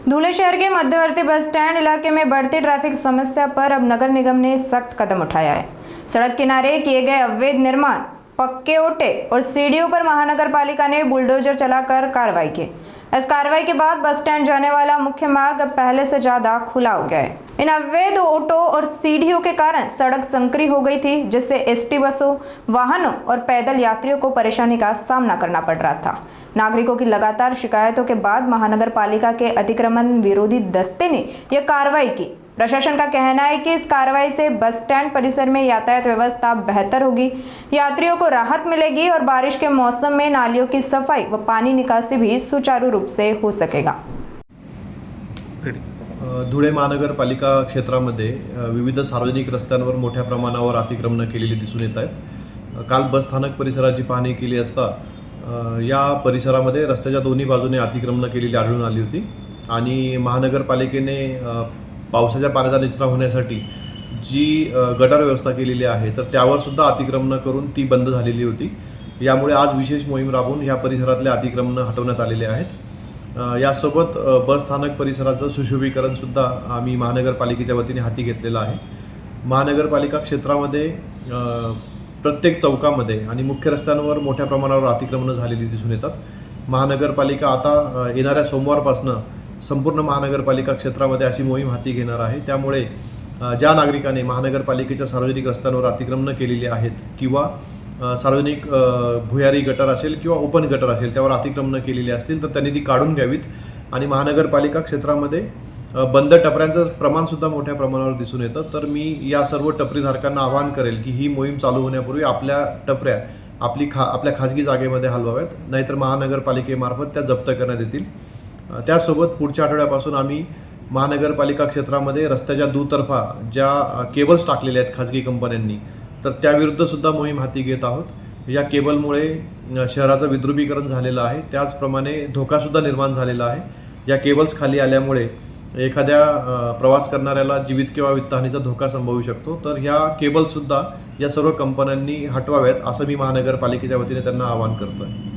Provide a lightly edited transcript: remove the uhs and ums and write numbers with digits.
धुले शहर के मध्यवर्ती bus stand इलाके में बढ़ती ट्रैफिक समस्या पर अब नगर निगम ने सख्त कदम उठाया है। सड़क किनारे किए गए अवैध निर्माण, पक्के ओटे और सीढ़ियों पर महानगर पालिका ने बुलडोजर चलाकर कार्रवाई की। इस कार्रवाई के बाद बस स्टैंड जाने वाला मुख्य मार्ग अब पहले से ज्यादा खुला हो गया है। इन अवैध ओटों और सीढ़ियों के कारण सड़क संकरी हो गई थी, जिससे एसटी बसों, वाहनों और पैदल यात्रियों को परेशानी का सामना करना पड़ रहा था। नागरिकों की लगातार शिकायतों के बाद महानगर पालिका के अतिक्रमण विरोधी दस्ते ने यह कार्रवाई की। प्रशासन का कहना है कि इस कार्रवाई से बस स्टैंड परिसर में यातायात व्यवस्था बेहतर होगी, यात्रियों को राहत मिलेगी और बारिश के मौसम में नालियों की सफाई व पानी निकासी भी सुचारू रूप से हो सकेगा। धुळे महानगरपालिका क्षेत्रामध्ये विविध सार्वजनिक रस्त्यांवर मोठ्या प्रमाणावर अतिक्रमण केलेली दिसून येत आहेत। काल बस स्थानक परिसराची पाहणी केली असता या परिसरामध्ये रस्त्याच्या दोन्ही बाजूने अतिक्रमण केलेली आढळून आली होती आणि महानगरपालिकेने पावसाच्या पाण्याचा निचरा होण्यासाठी जी गटार व्यवस्था केलेली आहे तर त्यावर सुद्धा अतिक्रमण करून ती बंद झालेली होती। यामुळे आज विशेष मोहीम राबवून या परिसरातले अतिक्रमण हटवण्यात आलेले आहेत। यासोबत बस स्थानक परिसराचं सुशोभीकरण सुद्धा आम्ही महानगरपालिकेच्या वतीने हाती घेतलेलं आहे। महानगरपालिका क्षेत्रामध्ये प्रत्येक चौकामध्ये आणि मुख्य रस्त्यांवर मोठ्या प्रमाणावर अतिक्रमण झालेली दिसून येतात। महानगरपालिका आता येणाऱ्या सोमवारपासून संपूर्ण महानगरपालिका क्षेत्रामध्ये अशी मोहीम हाती घेणार आहे। त्यामुळे ज्या नागरिकांनी महानगरपालिकेच्या सार्वजनिक रस्त्यांवर अतिक्रमण केलेली आहेत किंवा सार्वजनिक भुयारी गटर असेल किंवा ओपन गटर असेल त्यावर अतिक्रमण केलेली असतील तर त्यांनी ती काढून घ्यावीत आणि महानगरपालिका क्षेत्रामध्ये बंद टपऱ्यांचं प्रमाणसुद्धा मोठ्या प्रमाणावर दिसून येतं। तर मी या सर्व टपरीधारकांना आवाहन करेल की ही मोहीम चालू होण्यापूर्वी आपल्या टपऱ्या आपल्या खाजगी जागेमध्ये हलवाव्यात, नाहीतर महानगरपालिकेमार्फत त्या जप्त करण्यात येतील। त्यासोबत पुढच्या आठवड्यापासून आम्ही महानगरपालिका क्षेत्रामध्ये रस्त्याच्या दुतर्फा ज्या केबल्स टाकलेल्या आहेत खाजगी कंपन्यांनी तर त्याविरुद्ध सुद्धा मोहीम हाती घेत आहोत। या केबलमुळे शहराचं विद्रुपीकरण झालेलं आहे, त्याचप्रमाणे धोकासुद्धा निर्माण झालेला आहे। या केबल्स खाली आल्यामुळे एखाद्या प्रवास करणाऱ्याला जीवित किंवा वित्तहानीचा धोका संभवू शकतो। तर ह्या केबल्ससुद्धा या सर्व कंपन्यांनी हटवाव्यात असं मी महानगरपालिकेच्या वतीने त्यांना आवाहन करतो आहे।